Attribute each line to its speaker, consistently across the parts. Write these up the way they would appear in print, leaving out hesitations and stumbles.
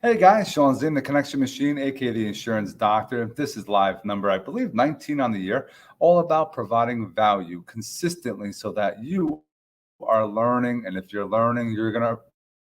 Speaker 1: Hey guys, Shawn Ziem, the Connection Machine, aka the Insurance Doctor. This is live number, I believe, 19 on the year, all about providing value consistently so that you are learning. And if you're learning, you're going to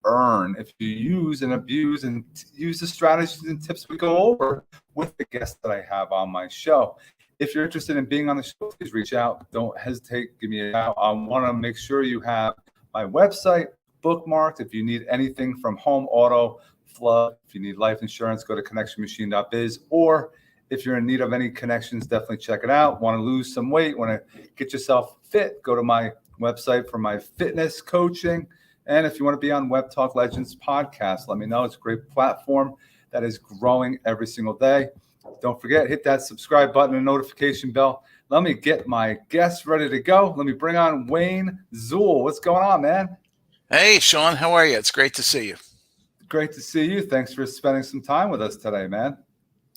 Speaker 1: earn. If you use and abuse and use the strategies and tips we go over with the guests that I have on my show. If you're interested in being on the show, please reach out. Don't hesitate. Give me a shout. I want to make sure you have my website bookmarked. If you need anything from home, auto, flood, if you need life insurance, go to connectionmachine.biz. Or if you're in need of any connections, definitely check it out. Want to lose some weight, want to get yourself fit, go to my website for my fitness coaching. And if you want to be on Web Talk Legends podcast, let me know. It's a great platform that is growing every single day. Don't forget, hit that subscribe button and notification bell. Let me get my guests ready to go. Let me bring on Wayne Zuhl. What's going on, man?
Speaker 2: Hey, Shawn, how are you? It's great to see you.
Speaker 1: Great to see you. Thanks for spending some time with us today, man.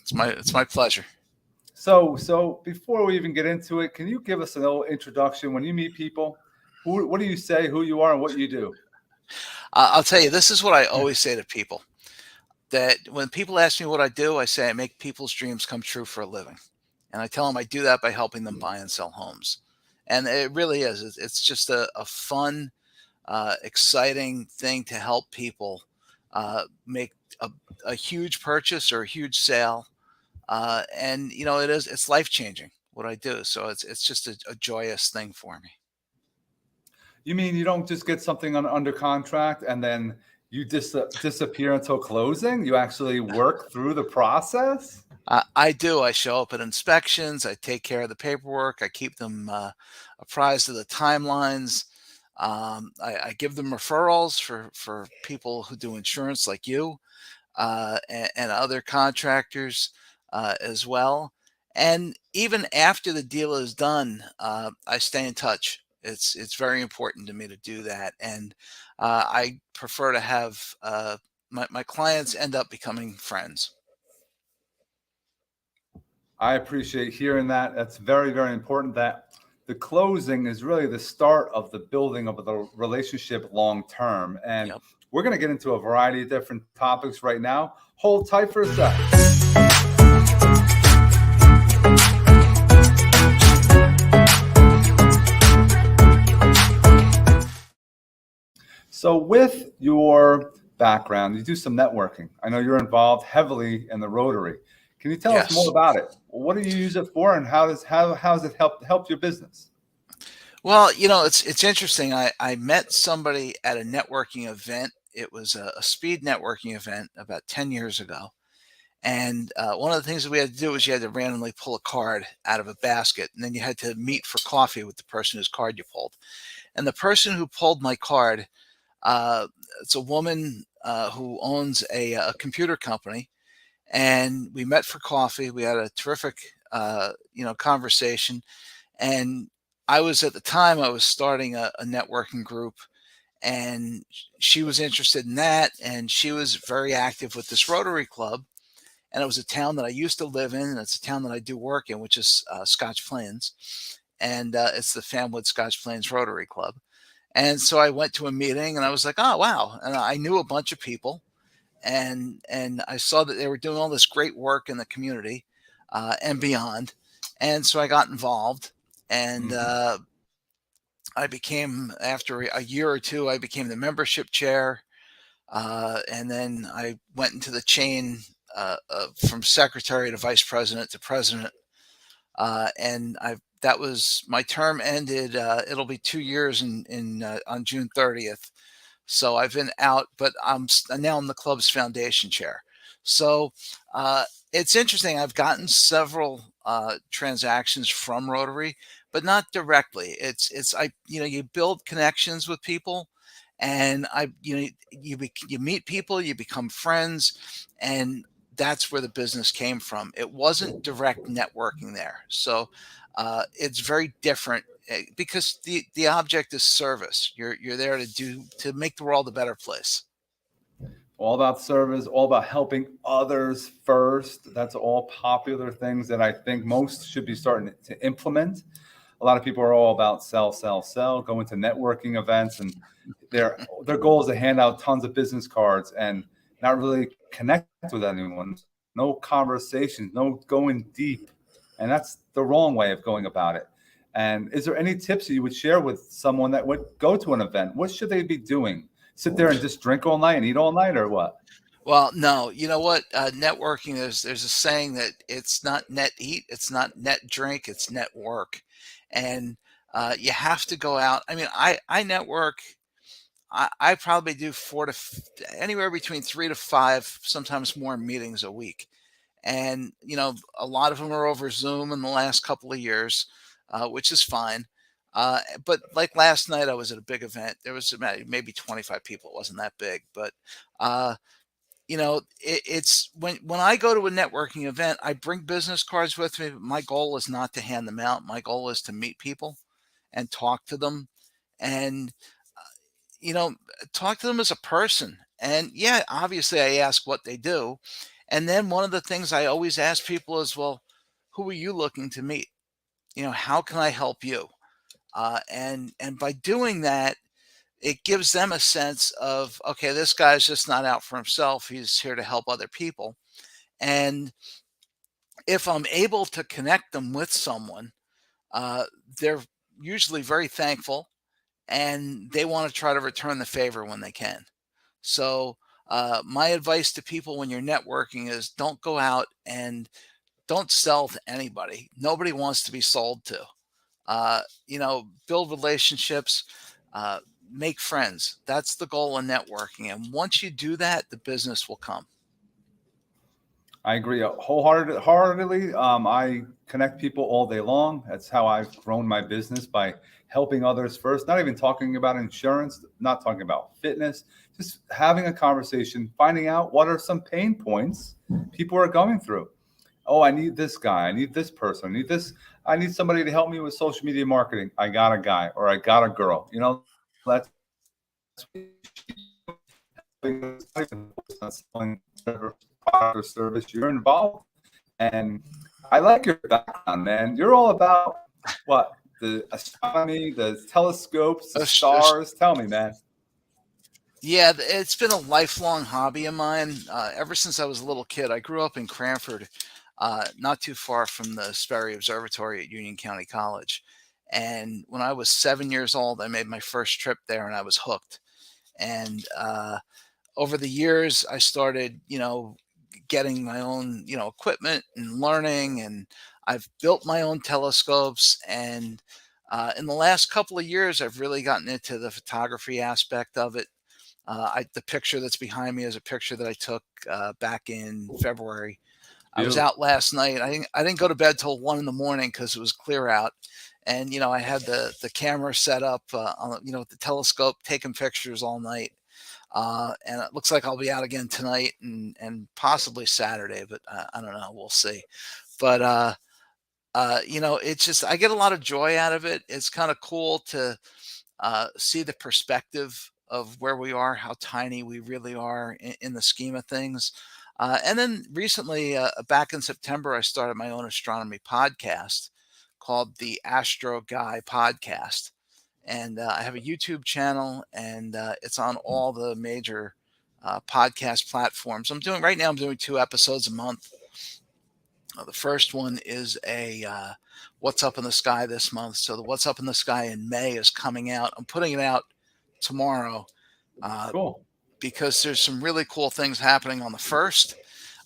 Speaker 2: It's my pleasure.
Speaker 1: So before we even get into it, can you give us a little introduction? When you meet people, what do you say, who you are, and what you do?
Speaker 2: I'll tell you, this is what I always say to people. That when people ask me what I do, I say I make people's dreams come true for a living. And I tell them I do that by helping them buy and sell homes. And it really is. It's just a fun, exciting thing to help people make a huge purchase or a huge sale. And, you know, it's life-changing what I do. So it's just a joyous thing for me.
Speaker 1: You mean you don't just get something under contract and then you disappear until closing? You actually work through the process?
Speaker 2: I do. I show up at inspections. I take care of the paperwork. I keep them apprised of the timelines. I give them referrals for people who do insurance like you and other contractors as well. And even after the deal is done, I stay in touch. It's very important to me to do that. And I prefer to have my clients end up becoming friends.
Speaker 1: I appreciate hearing that. That's very, very important, that the closing is really the start of the building of the relationship long term. And
Speaker 2: Yep.
Speaker 1: We're going to get into a variety of different topics right now. Hold tight for a sec. So with your background, you do some networking. I know you're involved heavily in the Rotary. Can you tell us more about it? What do you use it for, and how has it helped your business?
Speaker 2: Well, you know, it's interesting. I met somebody at a networking event. It was a speed networking event about 10 years ago. And one of the things that we had to do was you had to randomly pull a card out of a basket, and then you had to meet for coffee with the person whose card you pulled. And the person who pulled my card, it's a woman who owns a computer company. And we met for coffee. We had a terrific, conversation. And I was at the time I was starting a networking group, and she was interested in that. And she was very active with this Rotary Club. And it was a town that I used to live in, and it's a town that I do work in, which is Scotch Plains. And it's the Famwood Scotch Plains Rotary Club. And so I went to a meeting, and I was like, oh, wow. And I knew a bunch of people. And I saw that they were doing all this great work in the community and beyond. And so I got involved, and I became, after a year or two, I became the membership chair. And then I went into the chain from secretary to vice president to president. And that was, my term ended, it'll be 2 years on June 30th. So I've been out, but now I'm the club's foundation chair. So it's interesting. I've gotten several transactions from Rotary, but not directly. You build connections with people, and you meet people, you become friends, and that's where the business came from. It wasn't direct networking there. So it's very different because the object is service. You're there to make the world a better place.
Speaker 1: All about service, all about helping others first. That's all popular things that I think most should be starting to implement. A lot of people are all about sell, go into networking events, and their goal is to hand out tons of business cards and not really connect with anyone, no conversations, no going deep. And that's the wrong way of going about it. And is there any tips that you would share with someone that would go to an event? What should they be doing? Sit there and just drink all night and eat all night, or what?
Speaker 2: Well, no, you know what? Networking, there's a saying that it's not net eat, it's not net drink, it's net work. And you have to go out. I mean, I network. I probably do anywhere between 3 to 5, sometimes more meetings a week. And, a lot of them are over Zoom in the last couple of years, which is fine. But like last night, I was at a big event. There was about maybe 25 people. It wasn't that big, but uh, it's when I go to a networking event, I bring business cards with me. But my goal is not to hand them out. My goal is to meet people and talk to them, and you know, talk to them as a person. And yeah, obviously, I ask what they do, and then one of the things I always ask people is, well, who are you looking to meet? How can I help you? And by doing that, it gives them a sense of, okay, this guy's just not out for himself. He's here to help other people. And if I'm able to connect them with someone, uh, they're usually very thankful and they want to try to return the favor when they can. So, my advice to people when you're networking is don't go out and don't sell to anybody. Nobody wants to be sold to. Build relationships, uh, make friends. That's the goal in networking. And once you do that, the business will come.
Speaker 1: I agree wholeheartedly. I connect people all day long. That's how I've grown my business, by helping others first, not even talking about insurance, not talking about fitness, just having a conversation, finding out what are some pain points people are going through. Oh, I need this guy. I need this person. I need this. I need somebody to help me with social media marketing. I got a guy or I got a girl. That's not selling whatever product or service you're involved. And I like your background, man. You're all about what? The astronomy, the telescopes, the stars. Tell me, man.
Speaker 2: Yeah, it's been a lifelong hobby of mine. Ever since I was a little kid, I grew up in Cranford, not too far from the Sperry Observatory at Union County College. And when I was 7 years old, I made my first trip there and I was hooked. And over the years, I started, getting my own, equipment and learning. And I've built my own telescopes. And in the last couple of years, I've really gotten into the photography aspect of it. The picture that's behind me is a picture that I took back in February. I was
Speaker 1: Beautiful.
Speaker 2: out last night. I didn't go to bed till 1 in the morning because it was clear out, and I had the camera set up on with the telescope, taking pictures all night. And it looks like I'll be out again tonight and possibly Saturday, but I don't know. We'll see. But it's just I get a lot of joy out of it. It's kind of cool to see the perspective of where we are, how tiny we really are in the scheme of things. And then recently, back in September, I started my own astronomy podcast called the Astro Guy Podcast. And I have a YouTube channel, and it's on all the major podcast platforms. I'm doing 2 episodes a month. The first one is a What's Up in the Sky this month. So the What's Up in the Sky in May is coming out. I'm putting it out tomorrow uh,
Speaker 1: Cool.
Speaker 2: because there's some really cool things happening on the first.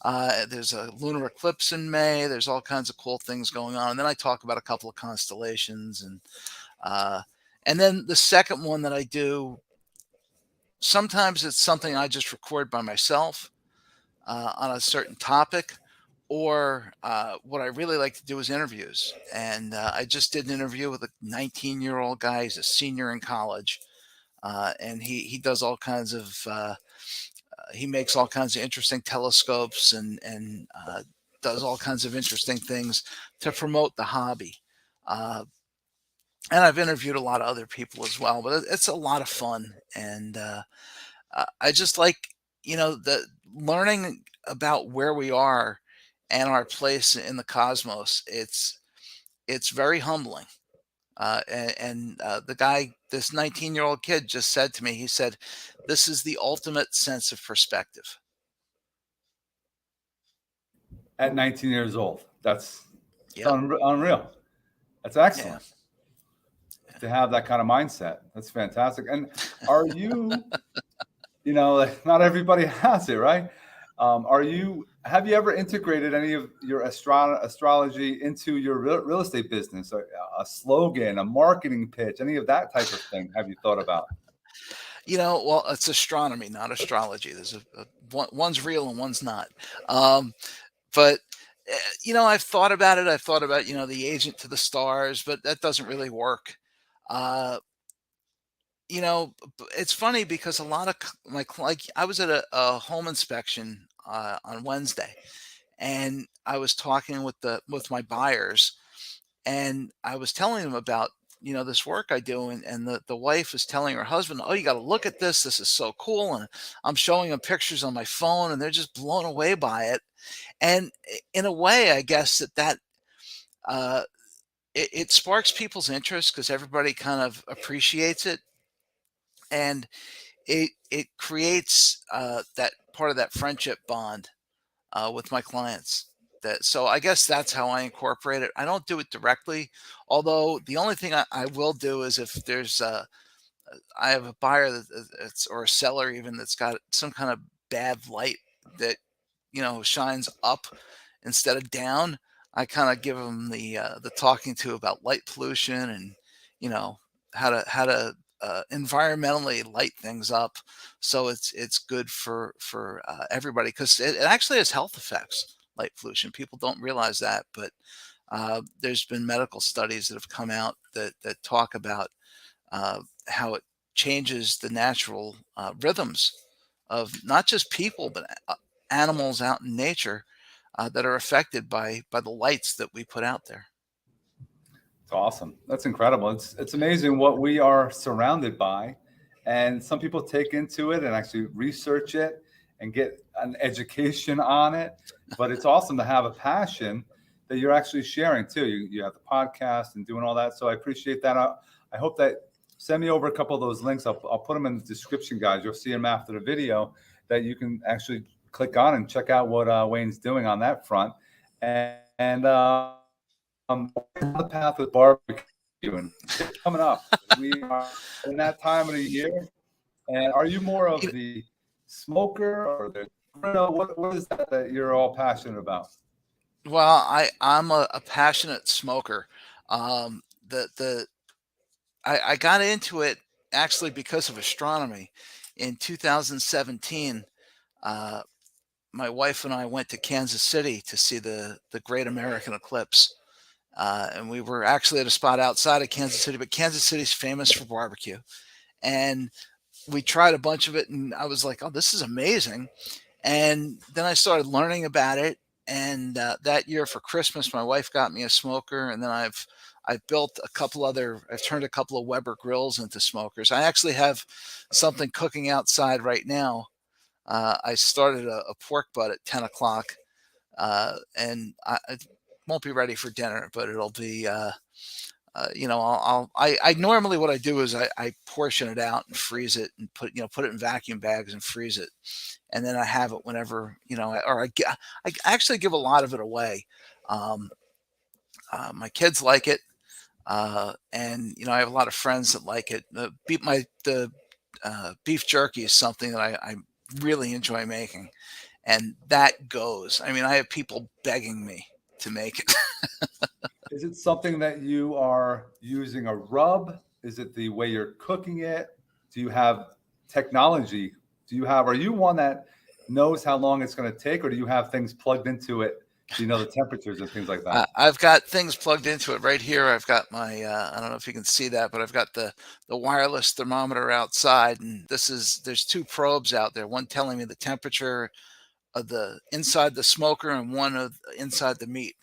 Speaker 2: There's a lunar eclipse in May. There's all kinds of cool things going on. And then I talk about a couple of constellations. Uh, and then the second one that I do, sometimes it's something I just record by myself on a certain topic, or what I really like to do is interviews. And I just did an interview with a 19-year-old guy. He's a senior in college, and he does all kinds of he makes all kinds of interesting telescopes and does all kinds of interesting things to promote the hobby. Uh, and I've interviewed a lot of other people as well, but it's a lot of fun. And I just like, the learning about where we are and our place in the cosmos. It's very humbling. And the guy, this 19-year-old kid, just said to me, he said, "This is the ultimate sense of perspective."
Speaker 1: At 19 years old. That's
Speaker 2: Yep.
Speaker 1: unreal. That's
Speaker 2: Yeah.
Speaker 1: excellent to have that kind of mindset. That's fantastic. And are you, like, not everybody has it, right? Have you ever integrated any of your astrology into your real estate business? A slogan, a marketing pitch, any of that type of thing? Have you thought about?
Speaker 2: Well, it's astronomy, not astrology. There's one's real and one's not. Um, but I've thought about it. I've thought about the agent to the stars, but that doesn't really work. Uh, it's funny because a lot of like I was at a home inspection on Wednesday, and I was talking with my buyers, and I was telling them about this work I do, and the wife was telling her husband, "Oh, you got to look at this. This is so cool." And I'm showing them pictures on my phone, and they're just blown away by it. And in a way, I guess that uh, it sparks people's interest because everybody kind of appreciates it, and it creates that part of that friendship bond with my clients. So I guess that's how I incorporate it. I don't do it directly, although the only thing I will do is if there's I have a buyer that's or a seller even that's got some kind of bad light that shines up instead of down. I kind of give them the talking to about light pollution and you know how to environmentally light things up so it's good for everybody because it actually has health effects. Light pollution, people don't realize that, but there's been medical studies that have come out that talk about how it changes the natural rhythms of not just people but animals out in nature that are affected by the lights that we put out there.
Speaker 1: It's awesome. That's incredible. It's amazing what we are surrounded by, and some people take into it and actually research it and get an education on it. But it's awesome to have a passion that you're actually sharing too. You have the podcast and doing all that. So I appreciate that. I hope that send me over a couple of those links. I'll put them in the description, guys. You'll see them after the video that you can actually click on and check out what Wayne's doing on that front. And the path with barbecue and it's coming up. We are in that time of the year. And are you more of
Speaker 2: You-
Speaker 1: the smoker or the grill? What is that you're all passionate about?
Speaker 2: Well, I'm a passionate smoker. The I got into it actually because of astronomy. In 2017, uh, my wife and I went to Kansas City to see the Great American Eclipse. And we were actually at a spot outside of Kansas City, but Kansas City's famous for barbecue. And we tried a bunch of it, and I was like, "Oh, this is amazing!" And then I started learning about it. And that year for Christmas, my wife got me a smoker, and then I've built a couple other. I've turned a couple of Weber grills into smokers. I actually have something cooking outside right now. I started a pork butt at 10 o'clock, and it won't be ready for dinner, but it'll be. I normally what I do is I portion it out and freeze it and put it in vacuum bags and freeze it, and then I have it whenever I actually give a lot of it away. Um, my kids like it, and I have a lot of friends that like it. The beef jerky is something that I really enjoy making, and that goes. I mean, I have people begging me to make it.
Speaker 1: Is it something that you are using a rub? Is it the way you're cooking it? Do you have technology? Are you one that knows how long it's going to take, or do you have things plugged into it? So you know the temperatures and things like that.
Speaker 2: I've got things plugged into it right here. I've got my I don't know if you can see that, but I've got the wireless thermometer outside, and there's two probes out there. One telling me the temperature of the inside the smoker, and one of inside the meat.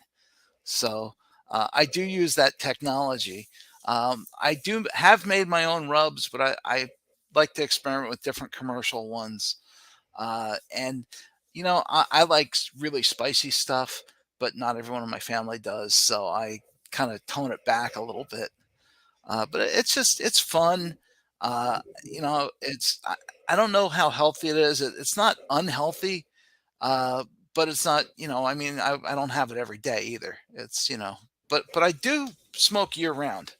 Speaker 2: So I do use that technology. I do have made my own rubs, but I like to experiment with different commercial ones. And I like really spicy stuff, but not everyone in my family does. So I kind of tone it back a little bit. But it's fun. It's I don't know how healthy it is. It's not unhealthy, uh, but it's not, I mean, I don't have it every day either. It's, but I do smoke year round.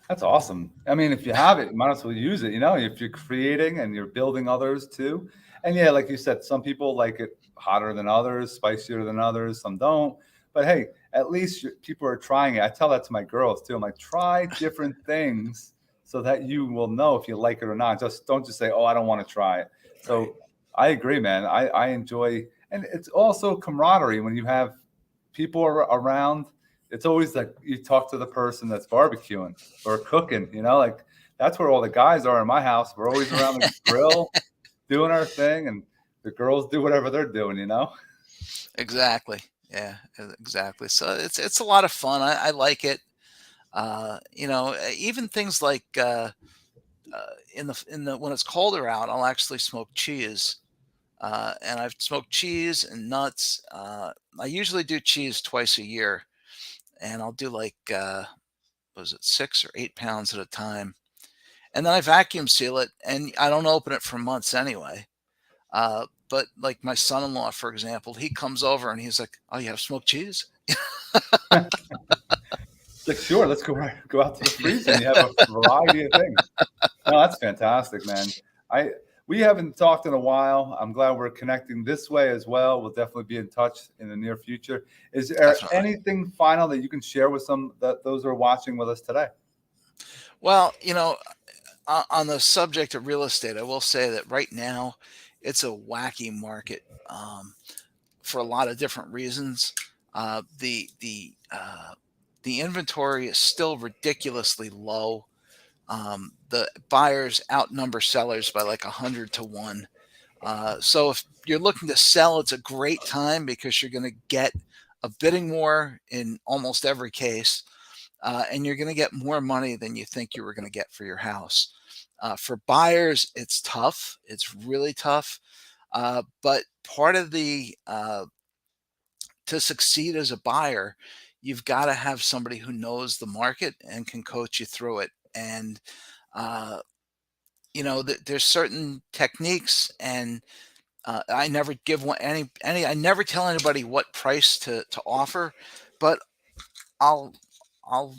Speaker 1: That's awesome. I mean, if you have it, you might as well use it. If you're creating and you're building others too. And yeah, like you said, some people like it hotter than others, spicier than others. Some don't. But hey, at least people are trying it. I tell that to my girls too. I'm like, try different things so that you will know if you like it or not. Don't just say, oh, I don't want to try it. So
Speaker 2: Right.
Speaker 1: I agree, man. I enjoy, and it's also camaraderie when you have people around. It's always like you talk to the person that's barbecuing or cooking, like that's where all the guys are in my house. We're always around the grill doing our thing, and the girls do whatever they're doing.
Speaker 2: Exactly. Yeah, exactly. So it's a lot of fun. I like it. Even things like in the when it's colder out, I'll actually smoke cheese. And I've smoked cheese and nuts. I usually do cheese twice a year, and I'll do like was it 6 or 8 pounds at a time, and then I vacuum seal it, and I don't open it for months anyway. But like my son-in-law, for example, he comes over and he's like, "Oh, you have smoked cheese?"
Speaker 1: Like, sure, let's go out to the freezer and you have a variety of things. No, that's fantastic, man. I We haven't talked in a while. I'm glad we're connecting this way as well. We'll definitely be in touch in the near future. Is there
Speaker 2: Definitely.
Speaker 1: anything final that you can share with those who are watching with us today?
Speaker 2: Well, on the subject of real estate, I will say that right now it's a wacky market for a lot of different reasons. The inventory is still ridiculously low. The buyers outnumber sellers by like 100 to 1. So if you're looking to sell, it's a great time because you're going to get a bidding war in almost every case, and you're going to get more money than you think you were going to get for your house. For buyers, it's tough. It's really tough. But part of the to succeed as a buyer, you've got to have somebody who knows the market and can coach you through it. And uh, there's certain techniques, and I never give one any. I never tell anybody what price to offer, but I'll I'll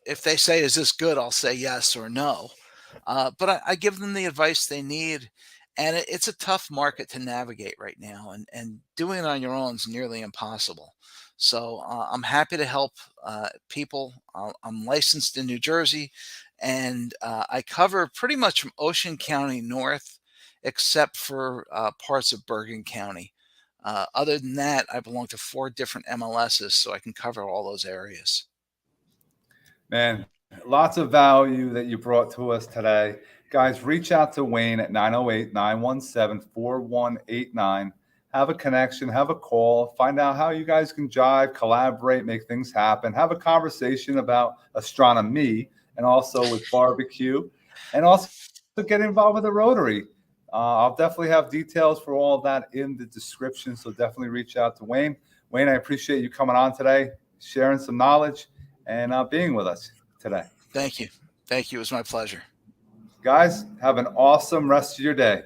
Speaker 2: if they say, "Is this good?" I'll say yes or no. But I give them the advice they need, and it's a tough market to navigate right now, and doing it on your own is nearly impossible. So I'm happy to help people. I'm licensed in New Jersey, and I cover pretty much from Ocean County north, except for parts of Bergen County. Other than that, I belong to 4 different MLSs, so I can cover all those areas.
Speaker 1: Man, lots of value that you brought to us today. Guys, reach out to Wayne at 908-917-4189. Have a connection, have a call, find out how you guys can jive, collaborate, make things happen. Have a conversation about astronomy and also with barbecue, and also get involved with the Rotary. I'll definitely have details for all of that in the description, so definitely reach out to Wayne. Wayne, I appreciate you coming on today, sharing some knowledge, and being with us today.
Speaker 2: Thank you. Thank you. It was my pleasure.
Speaker 1: Guys, have an awesome rest of your day.